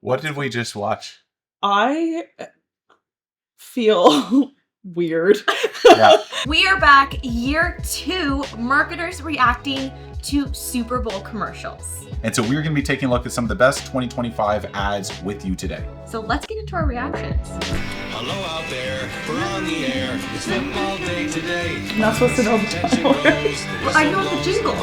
What did we just watch? I feel weird. Yeah. We are back, year 2, marketers reacting to Super Bowl commercials. And so we're going to be taking a look at some of the best 2025 ads with you today. So let's get into our reactions. Hello out there, we're on the air. It's been all day today. I'm not supposed to know the title. I know the jingle.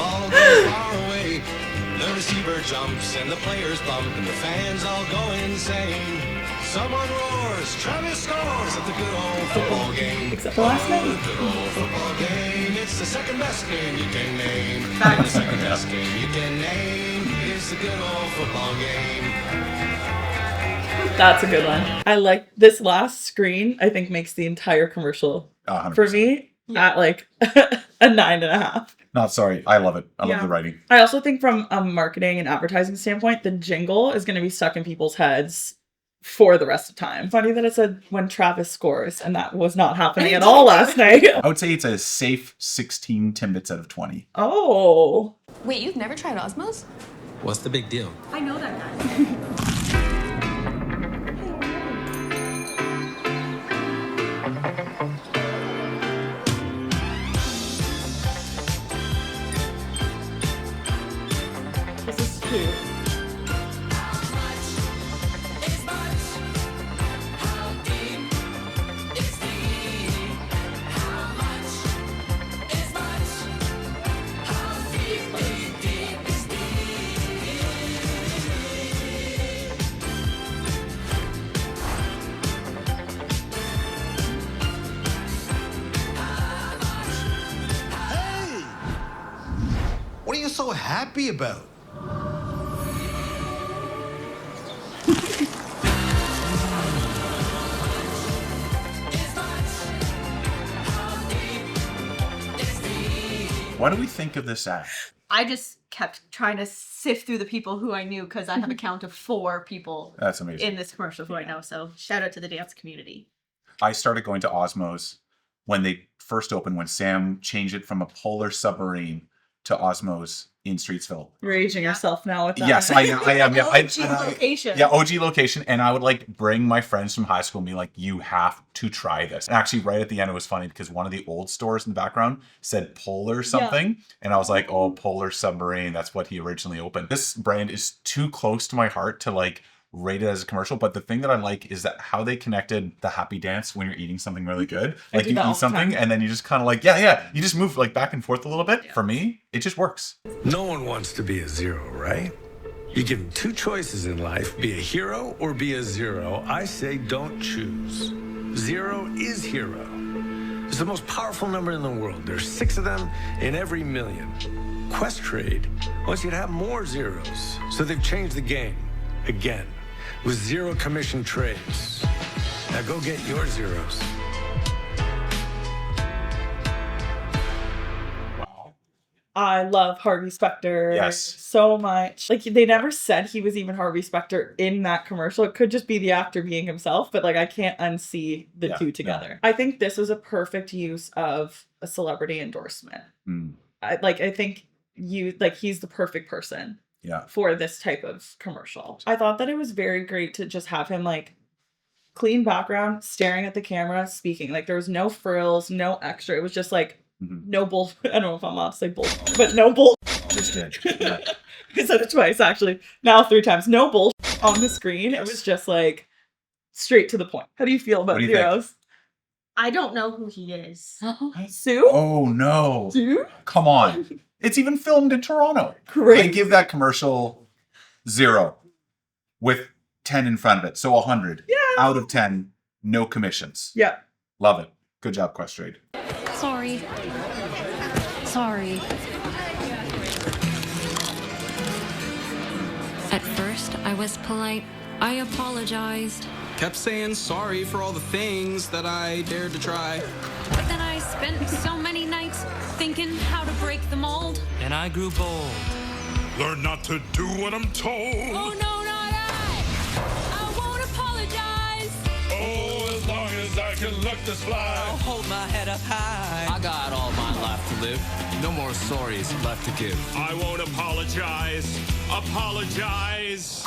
The receiver jumps and the players bump and the fans all go insane. Someone roars, Travis scores at the good old football game. Except for last night. The good old football game. It's the second best game you can name. And the second best game you can name is the good old football game. That's a good one. I like this last screen. I think makes the entire commercial 100%. for me at like a 9.5. Not sorry. I love it. I love the writing. I also think from a marketing and advertising standpoint, the jingle is going to be stuck in people's heads for the rest of time. Funny that it said when Travis scores, and that was not happening at all last night. I would say it's a safe 16 Timbits out of 20. Oh. Wait, you've never tried Osmow's? What's the big deal? I know that guy. This is cute. Hey! What are you so happy about? What do we think of this ad? I just kept trying to sift through the people who I knew because I have a count of 4 people That's amazing. in this commercial who I know. So shout out to the dance community. I started going to Osmow's when they first opened, when Sam changed it from a polar submarine to Osmow's in Streetsville. Raging yourself now with that. Yes, I am. Yeah, OG location. Yeah, OG location. And I would like bring my friends from high school and be like, you have to try this. And actually, right at the end, it was funny because one of the old stores in the background said Polar something. And I was like, oh, Polar Submarine. That's what he originally opened. This brand is too close to my heart to like rate it as a commercial. But the thing that I like is that how they connected the happy dance when you're eating something really good. Like you eat something and then you just kind of like, you just move like back and forth a little bit. For me, it just works. No one wants to be a 0, right? You give them 2 choices in life, be a hero or be a 0. I say don't choose. 0 is hero. It's the most powerful number in the world. There's 6 of them in every million. Questrade wants you to have more zeros. So they've changed the game again with 0 commission trades. Now go get your zeros. I love Harvey Specter so much. Like, they never said he was even Harvey Specter in that commercial. It could just be the actor being himself, but like, I can't unsee the two together. I think this was a perfect use of a celebrity endorsement. I think he's the perfect person for this type of commercial. I thought that it was very great to just have him like clean background, staring at the camera, speaking. Like, there was no frills, no extra. It was just like, no bull. I don't know if I'm allowed to say bull, but no bull. Just did. I said it twice, actually. Now 3 times. No bull on the screen. It was just like straight to the point. How do you feel about Zeros? I don't know who he is. Sue? Oh, no. Sue? Come on. It's even filmed in Toronto. Great. I give that commercial 0 with 10 in front of it. So 100. Yeah. Out of 10, no commissions. Yeah. Love it. Good job, Questrade. Sorry. At first, I was polite. I apologized. Kept saying sorry for all the things that I dared to try. But then I spent so many nights thinking how to break the mold. And I grew bold. Learn not to do what I'm told. Oh, no, not I won't apologize. Oh, as long as I can let this fly. I'll hold my head up high. I got all my life to live. No more stories left to give. I won't apologize. Apologize.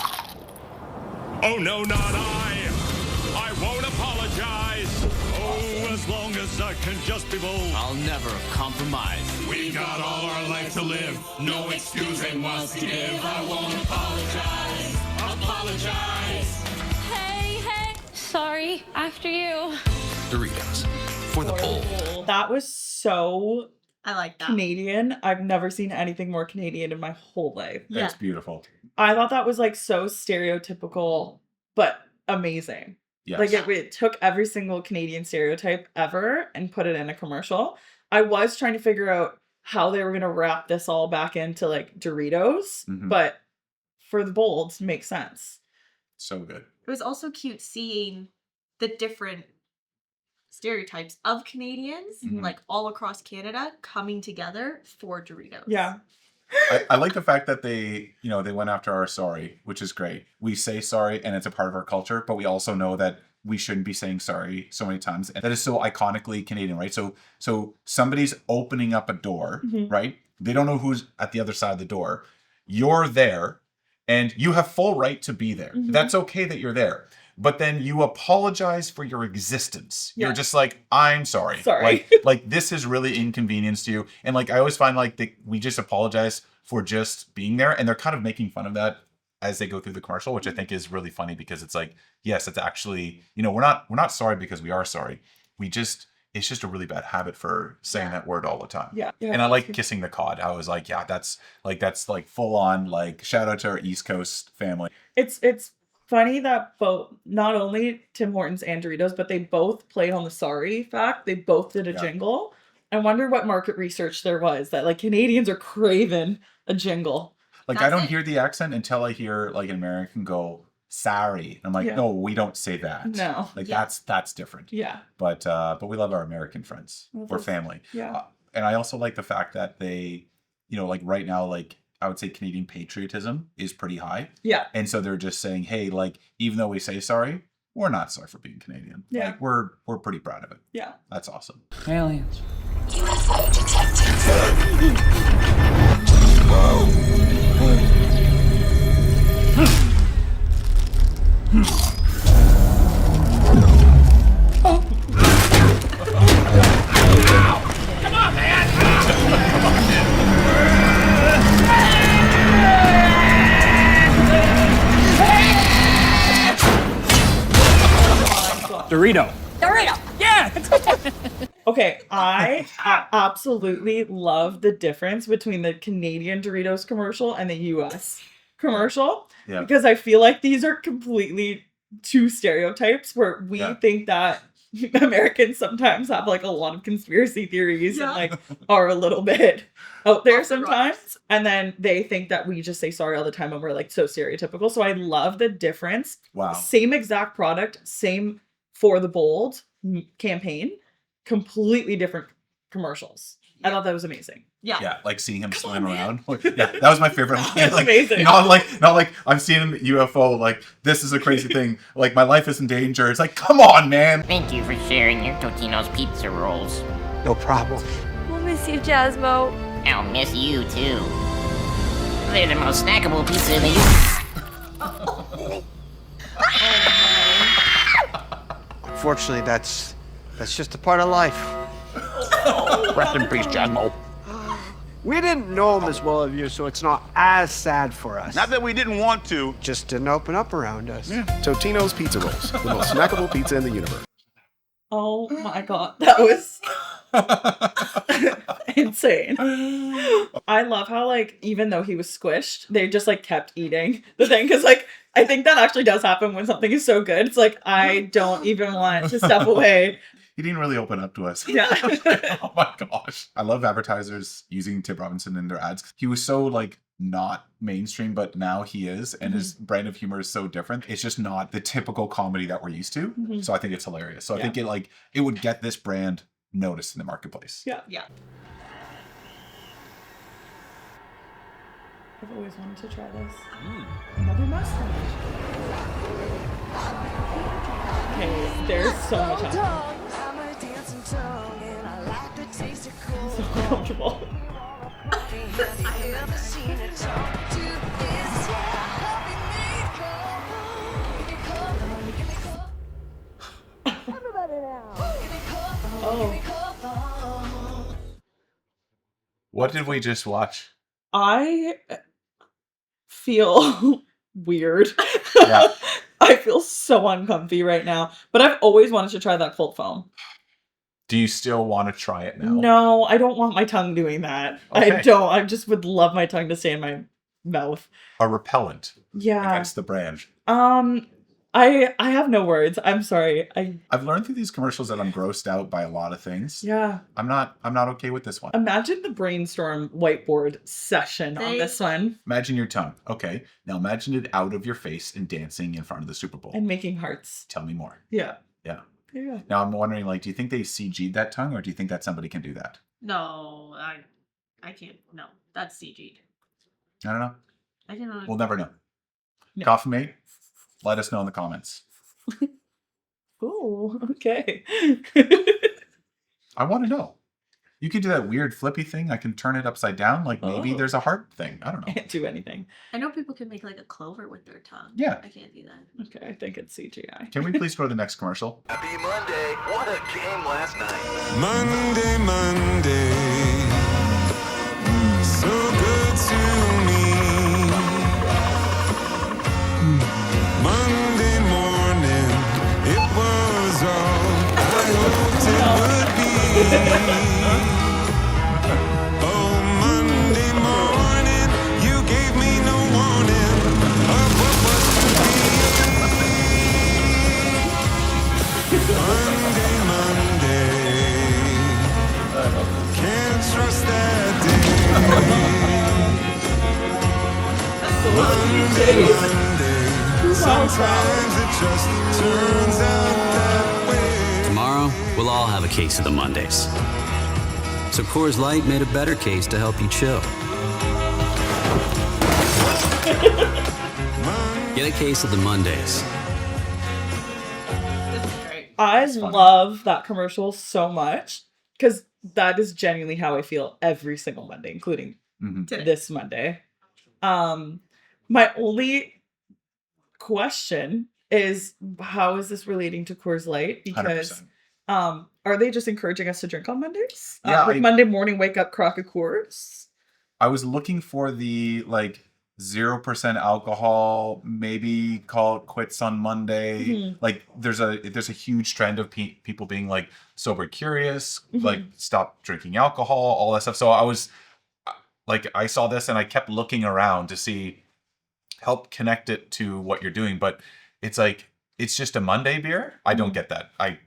Oh no, not I won't apologize. Oh, as long as I can just be bold. I'll never compromise. We got all our life to live. No excuse they must give. I won't apologize. Apologize. Hey, sorry, after you. Doritos. For the bold. That was so I like that. Canadian. I've never seen anything more Canadian in my whole life. Yeah. It's beautiful. I thought that was like so stereotypical, but amazing. Yes. Like it took every single Canadian stereotype ever and put it in a commercial. I was trying to figure out how they were going to wrap this all back into like Doritos, but for the bold, makes sense. So good. It was also cute seeing the different stereotypes of Canadians, like all across Canada, coming together for Doritos. Yeah. I like the fact that they went after our sorry, which is great. We say sorry and it's a part of our culture, but we also know that we shouldn't be saying sorry so many times. And that is so iconically Canadian, right? So somebody's opening up a door, right? They don't know who's at the other side of the door. You're there and you have full right to be there. That's okay that you're there. But then you apologize for your existence. Yeah. You're just like, I'm sorry. Sorry. Like this is really inconvenienced you. And like, I always find like we just apologize for just being there. And they're kind of making fun of that as they go through the commercial, which I think is really funny because it's like, yes, it's actually, we're not sorry because we are sorry. It's just a really bad habit for saying that word all the time. Yeah. And I like kissing the cod. I was like, yeah, that's full on, like, shout out to our East Coast family. It's funny that both, not only Tim Hortons and Doritos, but they both played on the sorry fact. They both did a jingle. I wonder what market research there was that like Canadians are craving a jingle. Like, I don't hear the accent until I hear like an American go, sorry. And I'm like, no, we don't say that. No. Like that's different. Yeah. But we love our American friends. We're family. Yeah. And I also like the fact that they, like right now, like I would say Canadian patriotism is pretty high. Yeah. And so they're just saying, hey, like, even though we say sorry, we're not sorry for being Canadian. Yeah. Like we're pretty proud of it. Yeah. That's awesome. Aliens. UFO detected. Come on, man! Dorito. Yeah. Okay, I absolutely love the difference between the Canadian Doritos commercial and the US commercial. Yeah. Because I feel like these are completely two stereotypes where we think that Americans sometimes have like a lot of conspiracy theories and like are a little bit out there sometimes. And then they think that we just say sorry all the time and we're like so stereotypical. So I love the difference. Wow. Same exact product, same for the bold campaign, completely different commercials. I thought that was amazing. Yeah, like seeing him swim around. Yeah, that was my favorite. That's like, amazing. Not like I'm seeing him UFO. Like this is a crazy thing. Like my life is in danger. It's like, come on, man. Thank you for sharing your Totino's pizza rolls. No problem. We'll miss you, Jasmo. I'll miss you too. They're the most snackable pizza in the Unfortunately, that's just a part of life. Rest in peace, Jasmo. We didn't know him as well as you, so it's not as sad for us. Not that we didn't want to. Just didn't open up around us. Yeah. Totino's Pizza Rolls, the most snackable pizza in the universe. Oh my god, that was insane. I love how like even though he was squished, they just like kept eating the thing because like I think that actually does happen when something is so good. It's like I don't even want to step away. He didn't really open up to us. Yeah. Oh my gosh. I love advertisers using Tim Robinson in their ads. He was so like not mainstream, but now he is, and his brand of humor is so different. It's just not the typical comedy that we're used to. So I think it's hilarious. So I think it would get this brand noticed in the marketplace. Yeah. I've always wanted to try this. Another mustache. Okay, there's so much happening. So uncomfortable. Oh. What did we just watch? I feel weird. Yeah. I feel so uncomfy right now. But I've always wanted to try that cold foam. Do you still want to try it now? No, I don't want my tongue doing that. Okay. I don't. I just would love my tongue to stay in my mouth. A repellent Yeah. against the brand. I have no words. I'm sorry. I've learned through these commercials that I'm grossed out by a lot of things. Yeah. I'm not okay with this one. Imagine the brainstorm whiteboard session on this one. Imagine your tongue. Okay. Now imagine it out of your face and dancing in front of the Super Bowl. And making hearts. Tell me more. Yeah. Yeah. Yeah. Now I'm wondering, like, do you think they CG'd that tongue, or do you think that somebody can do that? No, I can't. No, that's CG'd. I don't know. I don't know. We'll never know. No. Coffee Mate, let us know in the comments. Oh, okay. I want to know. You can do that weird flippy thing. I can turn it upside down. Like maybe there's a heart thing. I don't know. Can't do anything. I know people can make like a clover with their tongue. Yeah. I can't do that. Okay, I think it's CGI. Can we please go to the next commercial? Happy Monday. What a game last night. Monday, Monday. So good to me. Monday morning. It was all I hoped it would be. Oh, Monday morning. You gave me no warning of what was to be. Monday, Monday. Can't trust that day. Monday, Monday. Sometimes it just turns out that way. Tomorrow, we'll all have a case of the Mondays. So Coors Light made a better case to help you chill. Get a case of the Mondays. I love that commercial so much because that is genuinely how I feel every single Monday, including this Monday. My only question is, how is this relating to Coors Light? Because 100%. Are they just encouraging us to drink on Mondays? Yeah, Like Monday morning wake up crock of Coors? I was looking for the like 0% alcohol, maybe call it quits on Monday. Mhm. Like there's a huge trend of people being like sober curious, like stop drinking alcohol, all that stuff. So I was like, I saw this and I kept looking around to see, help connect it to what you're doing. But it's like, it's just a Monday beer. I don't get that. I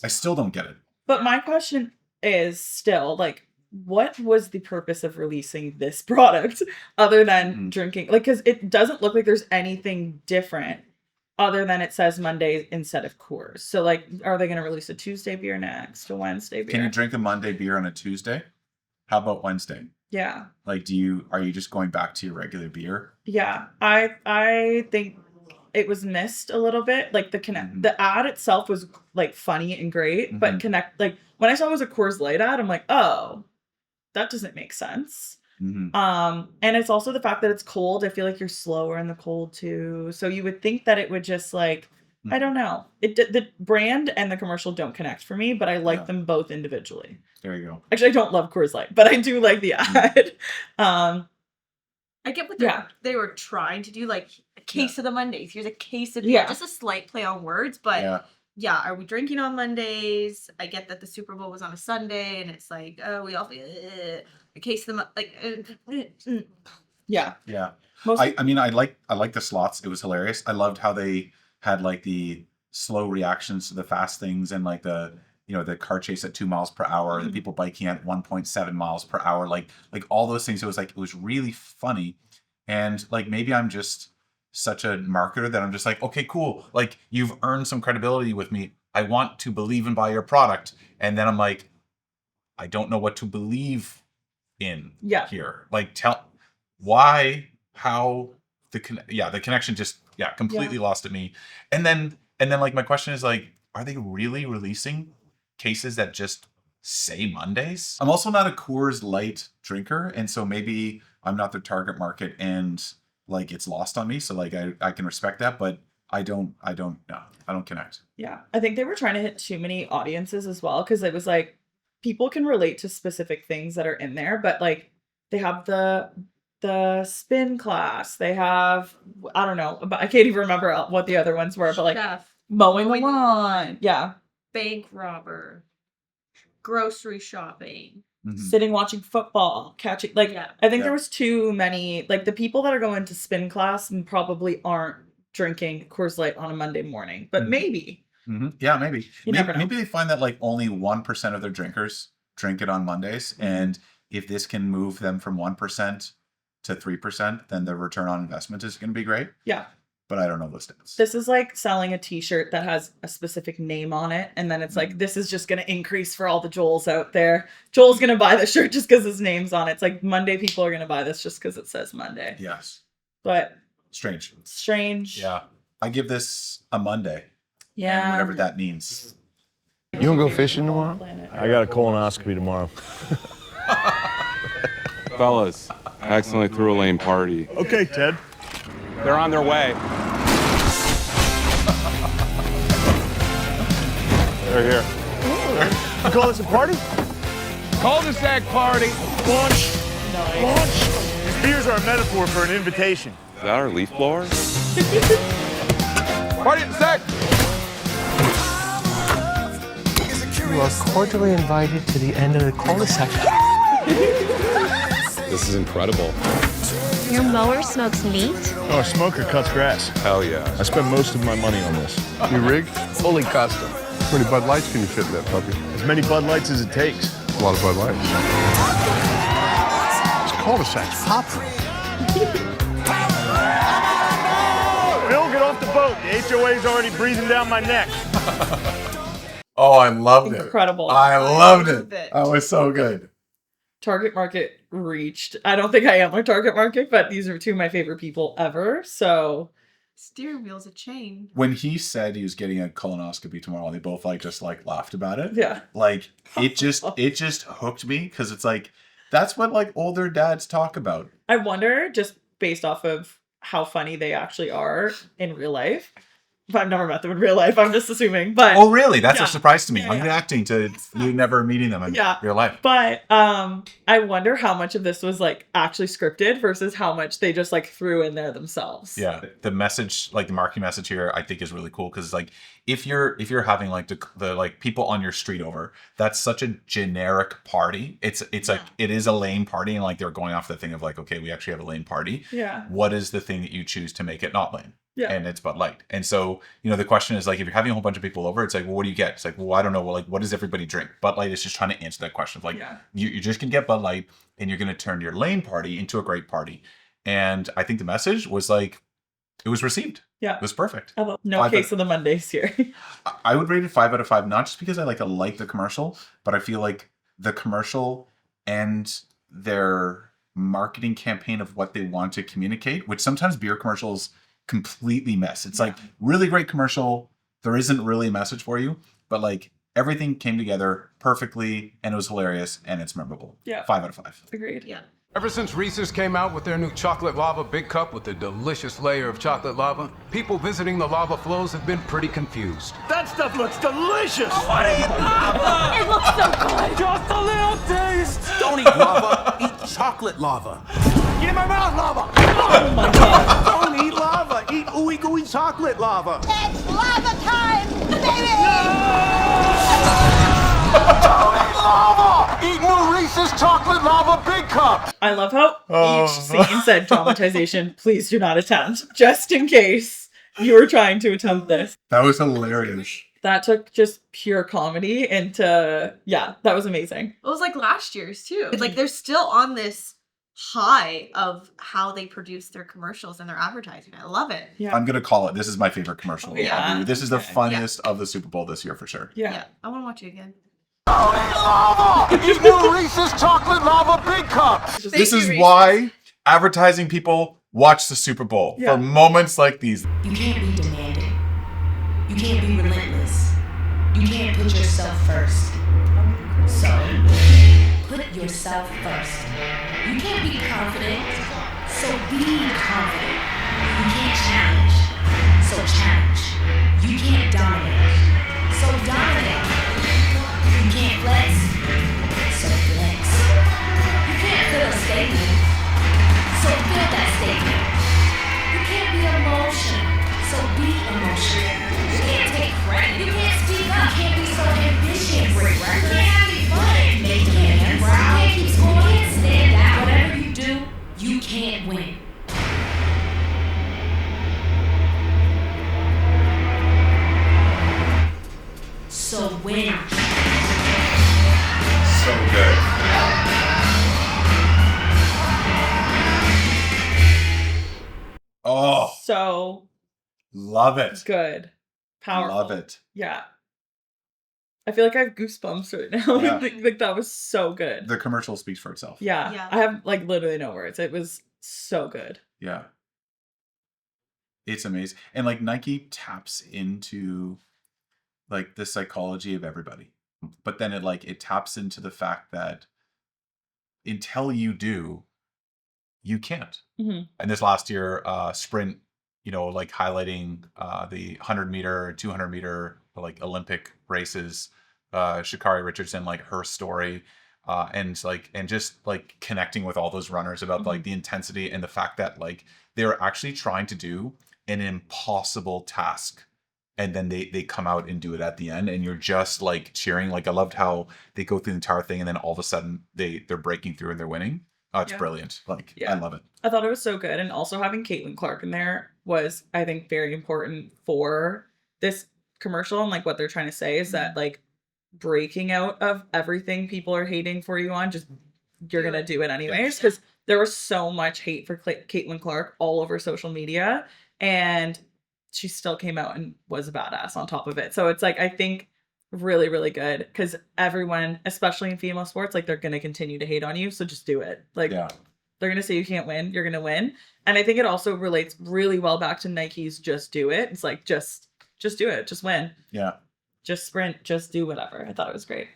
still don't get it. But my question is still like, what was the purpose of releasing this product other than drinking? Like, because it doesn't look like there's anything different other than it says Monday instead of Coors. So, like, are they going to release a Tuesday beer next, a Wednesday beer? Can you drink a Monday beer on a Tuesday? How about Wednesday? Yeah. Like, are you just going back to your regular beer? Yeah. I think it was missed a little bit. Like the ad itself was like funny and great, but like when I saw it was a Coors Light ad, I'm like, oh, that doesn't make sense. And it's also the fact that it's cold. I feel like you're slower in the cold too. So you would think that it would just like, I don't know. The brand and the commercial don't connect for me, but I like them both individually. There you go. Actually, I don't love Coors Light, but I do like the ad. I get what they were trying to do, like a case of the Mondays. Here's a case of beer. Yeah. Just a slight play on words, but yeah, are we drinking on Mondays? I get that the Super Bowl was on a Sunday, and it's like, oh, we all a case of the yeah. Yeah. I mean, I like the slots. It was hilarious. I loved how they had like the slow reactions to the fast things and like the car chase at 2 miles per hour, the people biking at 1.7 miles per hour, like all those things. It was really funny. And like, maybe I'm just such a marketer that I'm just like, okay, cool. Like, you've earned some credibility with me. I want to believe and buy your product. And then I'm like, I don't know what to believe in here. Like, tell why, how the connection just completely lost at me. And then like, my question is like, are they really releasing cases that just say Mondays? I'm also not a Coors Light drinker, and so maybe I'm not the target market, and like, it's lost on me. So like, I can respect that, but I don't know. I don't connect. Yeah. I think they were trying to hit too many audiences as well, because it was like people can relate to specific things that are in there, but like they have the spin class. They have, I don't know, but I can't even remember what the other ones were, but like Chef, mowing the lawn. Yeah. bank robber, grocery shopping. Sitting watching football, catching, like, I think there was too many, like, the people that are going to spin class and probably aren't drinking Coors Light on a Monday morning, but maybe. Yeah, maybe. Never know. Maybe they find that like only 1% of their drinkers drink it on Mondays, and if this can move them from 1% to 3%, then the return on investment is going to be great. Yeah. But I don't know those stats. This is like selling a t-shirt that has a specific name on it, and then it's like, this is just going to increase for all the Joels out there. Joel's going to buy the shirt just because his name's on it. It's like Monday people are going to buy this just because it says Monday. Yes. But Strange. Yeah. I give this a Monday. Yeah. And whatever that means. You want to go fishing tomorrow? I got a colonoscopy tomorrow. Fellas, I accidentally threw a lame party. Okay, Ted. They're on their way. They're here. You call this a party? Cul-de-sac party. Launch. Launch. These beers are a metaphor for an invitation. Is that our leaf blower? Party at the sack. You are cordially invited to the end of the cul-de-sac. This is incredible. Your mower smokes meat? Oh, a smoker cuts grass. Hell yeah. I spent most of my money on this. Your rig? Fully custom. How many Bud Lights can you fit in that puppy? As many Bud Lights as it takes. A lot of Bud Lights. This cul-de-sac's popping. Bill, get off the boat. The HOA's already breathing down my neck. Oh, I loved it. Incredible. I loved it. That was so good. Target market reached. I don't think I am a target market, but these are two of my favorite people ever. So steering wheel's a chain. When he said he was getting a colonoscopy tomorrow, they both just laughed about it. Yeah. Like it just hooked me, because it's like that's what like older dads talk about. I wonder, just based off of how funny they actually are in real life. I've never met them in real life. I'm just assuming. But oh, really? That's yeah. a surprise to me. Yeah, I'm reacting to you never meeting them in real life. But I wonder how much of this was like actually scripted versus how much they just like threw in there themselves. Yeah, the message, like the marketing message here, I think is really cool, because like if you're having like the like people on your street over, that's such a generic party. It's like it is a lane party, and like they're going off the thing of like, okay, we actually have a lane party. Yeah. What is the thing that you choose to make it not lane? Yeah. And it's Bud Light. And so, the question is like, if you're having a whole bunch of people over, it's like, well, what do you get? It's like, well, I don't know. Well, like, what does everybody drink? Bud Light is just trying to answer that question. Like, you're just going to get Bud Light, and you're going to turn your lane party into a great party. And I think the message was like, it was received. Yeah. It was perfect. No case of the Mondays here. I would rate it 5 out of 5, not just because I like the commercial, but I feel like the commercial and their marketing campaign of what they want to communicate, which sometimes beer commercials completely miss. It's like really great commercial. There isn't really a message for you, but like everything came together perfectly, and it was hilarious, and it's memorable. Yeah. 5 out of 5. Agreed. Yeah. Ever since Reese's came out with their new chocolate lava big cup with a delicious layer of chocolate lava, people visiting the lava flows have been pretty confused. That stuff looks delicious. I want to eat lava. It looks so good. Just a little taste. Don't eat lava, eat chocolate lava. Get in my mouth, lava. Oh my god. Don't eat lava, eat ooey gooey chocolate lava. It's lava time, baby! Lava! Eat new Reese's chocolate lava big cup. I love how each scene said dramatization. Please do not attempt, just in case you were trying to attempt this. That was hilarious. That took just pure comedy into, that was amazing. It was like last year's too. It's like they're still on this high of how they produce their commercials and their advertising. I love it. Yeah. I'm going to call it. This is my favorite commercial. Yeah. This is the funniest of the Super Bowl this year for sure. Yeah. I want to watch it again. Lava! Eat new Reese's chocolate lava big cup. This is why advertising people watch the Super Bowl for moments like these. You can't be demanding. You can't be relentless. You can't put yourself first. So, put yourself first. You can't be confident. So be confident. You can't challenge. So challenge. so Love it. good. Powerful. Love it. Yeah. I feel like I have goosebumps right now. Yeah. Like that was so good. The commercial speaks for itself. Yeah. I have like literally no words. It was so good. Yeah. It's amazing. And like Nike taps into like the psychology of everybody. But then it taps into the fact that until you do, you can't. Mhm. And this last year, sprint, like highlighting the 100-meter, 200-meter like Olympic races, Sha'Carri Richardson, like her story, and just like connecting with all those runners about like the intensity and the fact that like they're actually trying to do an impossible task, and then they come out and do it at the end, and you're just like cheering. Like I loved how they go through the entire thing, and then all of a sudden they're breaking through and they're winning. Oh, it's brilliant. Like I love it. I thought it was so good. And also having Caitlin Clark in there was, I think, very important for this commercial. And like what they're trying to say is that like breaking out of everything people are hating for you on, just you're going to do it anyways. Because there was so much hate for Caitlin Clark all over social media. And she still came out and was a badass on top of it. So it's like, I think really, really good, because everyone, especially in female sports, like they're going to continue to hate on you. So just do it. Like they're going to say you can't win. You're going to win. And I think it also relates really well back to Nike's just do it. It's like, just do it. Just win. Yeah. Just sprint. Just do whatever. I thought it was great.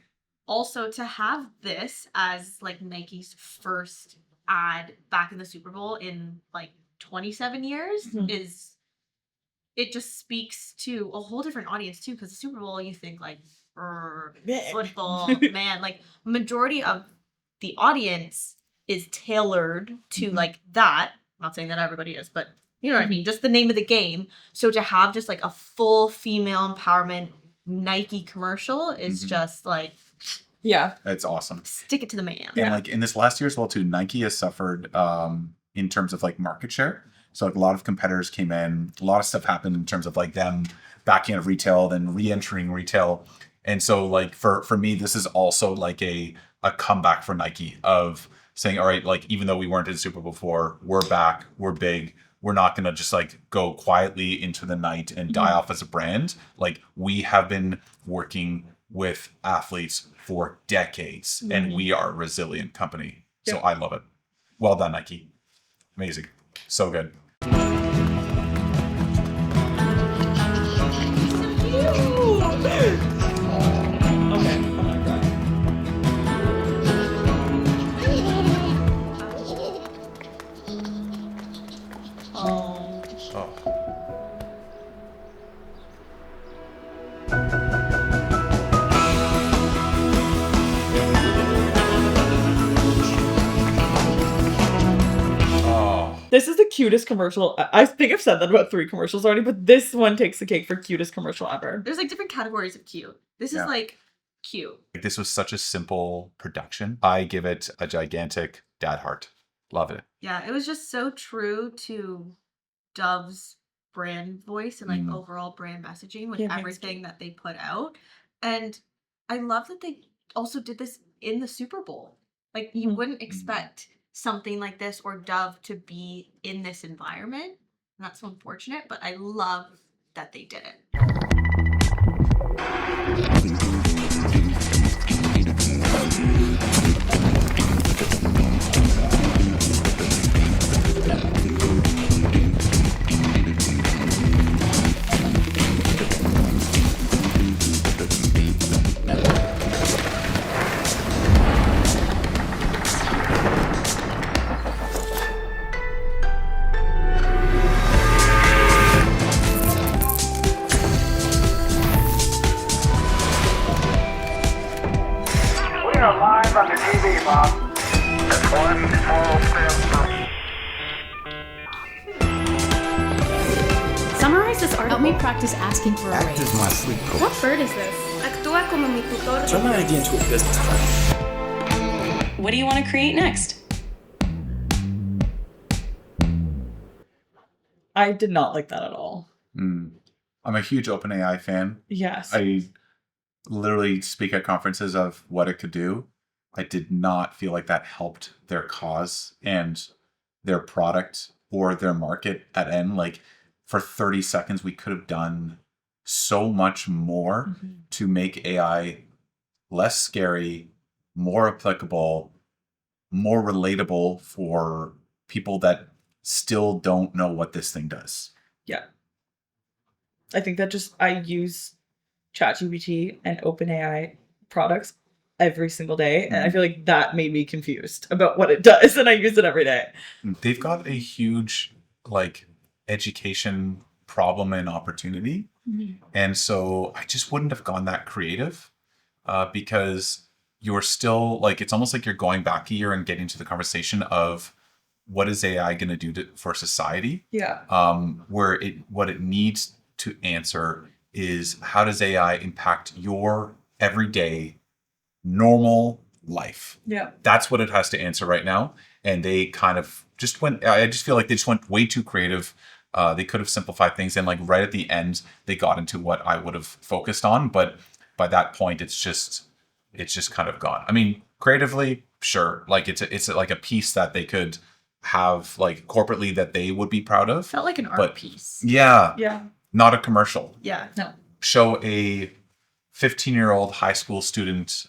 Also, to have this as like Nike's first ad back in the Super Bowl in like 27 years is, it just speaks to a whole different audience too. Because the Super Bowl, you think like football, man, like majority of the audience is tailored to like that. I'm not saying that everybody is, but you know what I mean? Just the name of the game. So to have just like a full female empowerment Nike commercial is just like, it's awesome. Stick it to the man. And like in this last year as well too, Nike has suffered in terms of like market share. So like a lot of competitors came in, a lot of stuff happened in terms of like them backing out of retail, then re-entering retail. And so like for me, this is also like a comeback for Nike of saying, all right, like even though we weren't in Super Bowl before, we're back, we're big. We're not going to just like go quietly into the night and die off as a brand. Like we have been working with athletes for decades and we are a resilient company. So I love it. Well done, Nike. Amazing. So good. This is the cutest commercial. I think I've said that about 3 commercials already, but this one takes the cake for cutest commercial ever. There's like different categories of cute. This is like cute. This was such a simple production. I give it a gigantic dad heart. Love it. Yeah, it was just so true to Dove's brand voice and like overall brand messaging with everything that they put out. And I love that they also did this in the Super Bowl. Like you wouldn't expect something like this or Dove to be in this environment. And that's so unfortunate, but I love that they did it. We are live on the TV, Mom. That's one small step for... Summarize this article. Help me practice asking for a raise. Act as my sleep coach. What bird is this? Actúa como mi tutor. Turn my idea into a business plan. What do you want to create next? I did not like that at all. I'm a huge OpenAI fan. Yes. I literally speak at conferences of what it could do. I did not feel like that helped their cause and their product or their market at end. Like for 30 seconds, we could have done so much more to make AI less scary, more applicable, more relatable for people that still don't know what this thing does. Yeah. I think that I use ChatGPT and OpenAI products every single day. And I feel like that made me confused about what it does. And I use it every day. They've got a huge education problem and opportunity. And so I just wouldn't have gone that creative because you're still it's almost like you're going back a year and getting to the conversation of what is AI going to do for society? Yeah. Where what it needs to answer is how does AI impact your everyday normal life? Yeah. That's what it has to answer right now. And they kind of just I just feel like they just went way too creative. They could have simplified things, and right at the end, they got into what I would have focused on. But by that point, it's just kind of gone. I mean, creatively, sure, it's like a piece that they could have corporately that they would be proud of. Felt like an art piece. Yeah. Yeah. Not a commercial. Yeah. No. Show a 15-year-old high school student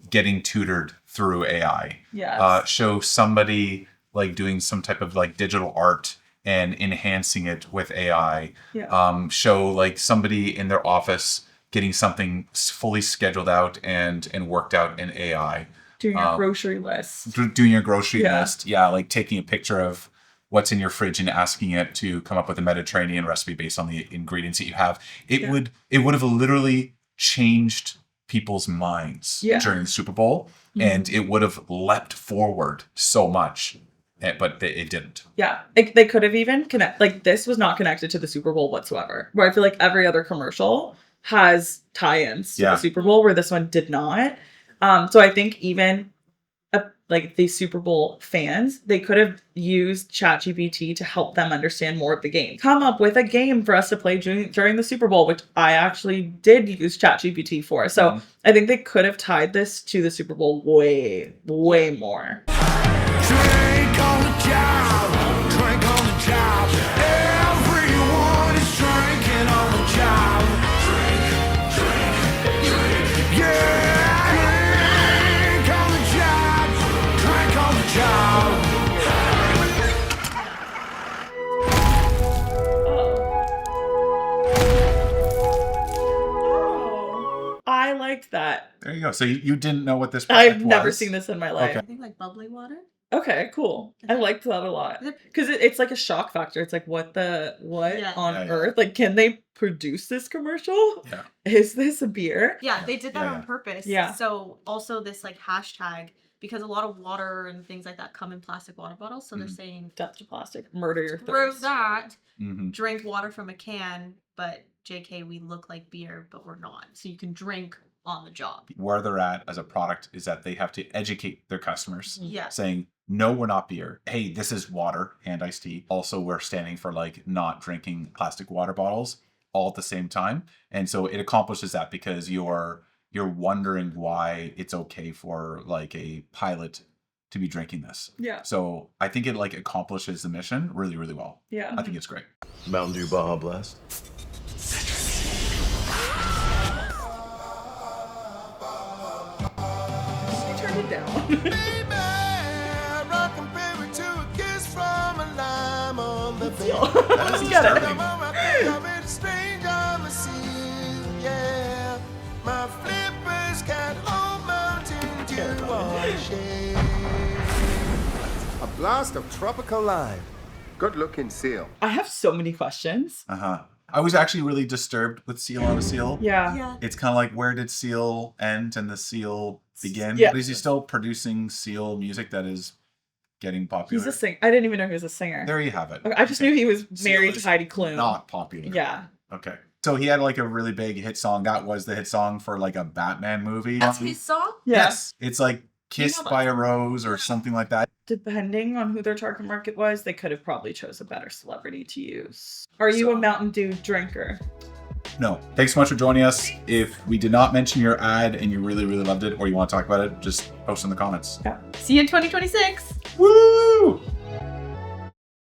getting tutored through AI. Yes. Show somebody doing some type of digital art and enhancing it with AI. Yeah. Show somebody in their office getting something fully scheduled out and worked out in AI. Doing your grocery list. Doing your grocery list. Yeah, taking a picture of what's in your fridge and asking it to come up with a Mediterranean recipe based on the ingredients that you have. It would have literally changed people's minds during the Super Bowl, and it would have leapt forward so much. But it didn't. Yeah. They could have even this was not connected to the Super Bowl whatsoever. Where I feel like every other commercial has tie-ins to the Super Bowl, where this one did not. So I think even the Super Bowl fans, they could have used ChatGPT to help them understand more of the game. Come up with a game for us to play during the Super Bowl, which I actually did use ChatGPT for. So I think they could have tied this to the Super Bowl way, way more. Drink on the job, drink on the job. Everyone is drinking on the job. Drink, drink, drink. Yeah, drink on the job, drink on the job. I liked that. There you go. So you didn't know what this product I've never was? seen this in my life. Okay. I think bubbly water. Okay, cool. I liked that a lot because it's like a shock factor. It's what on earth? Can they produce this commercial? Yeah. Is this a beer? Yeah, they did that on purpose. Yeah. So also this hashtag, because a lot of water and things like that come in plastic water bottles. So they're saying death to plastic, murder your through thirst. that, drink water from a can, but JK, we look like beer, but we're not. So you can drink on the job. Where they're at as a product is that they have to educate their customers. Yeah. Saying, no, we're not beer. Hey, this is water and iced tea. Also, we're standing for not drinking plastic water bottles all at the same time. And so it accomplishes that because you're wondering why it's okay for a pilot to be drinking this. Yeah. So I think it accomplishes the mission really, really well. Yeah. I think it's great. Mountain Dew Baja Blast. Turn it down. That is disturbing. A blast of tropical lime. Good looking seal. I have so many questions. I was actually really disturbed with Seal on a Seal. Yeah. It's kind of where did Seal end and the Seal begin? Yeah. But is he still producing Seal music that is getting popular? He's a singer. I didn't even know he was a singer. There you have it. Okay, I just knew he was married to Heidi Klum. Not popular. Yeah. Okay. So he had a really big hit song. That was the hit song for a Batman movie. That's his song? Yes. It's Kissed by a Rose or something like that. Depending on who their target market was, they could have probably chose a better celebrity to use. Are you a Mountain Dew drinker? No. Thanks so much for joining us. If we did not mention your ad and you really, really loved it or you want to talk about it, just post in the comments. Yeah. See you in 2026. Woo!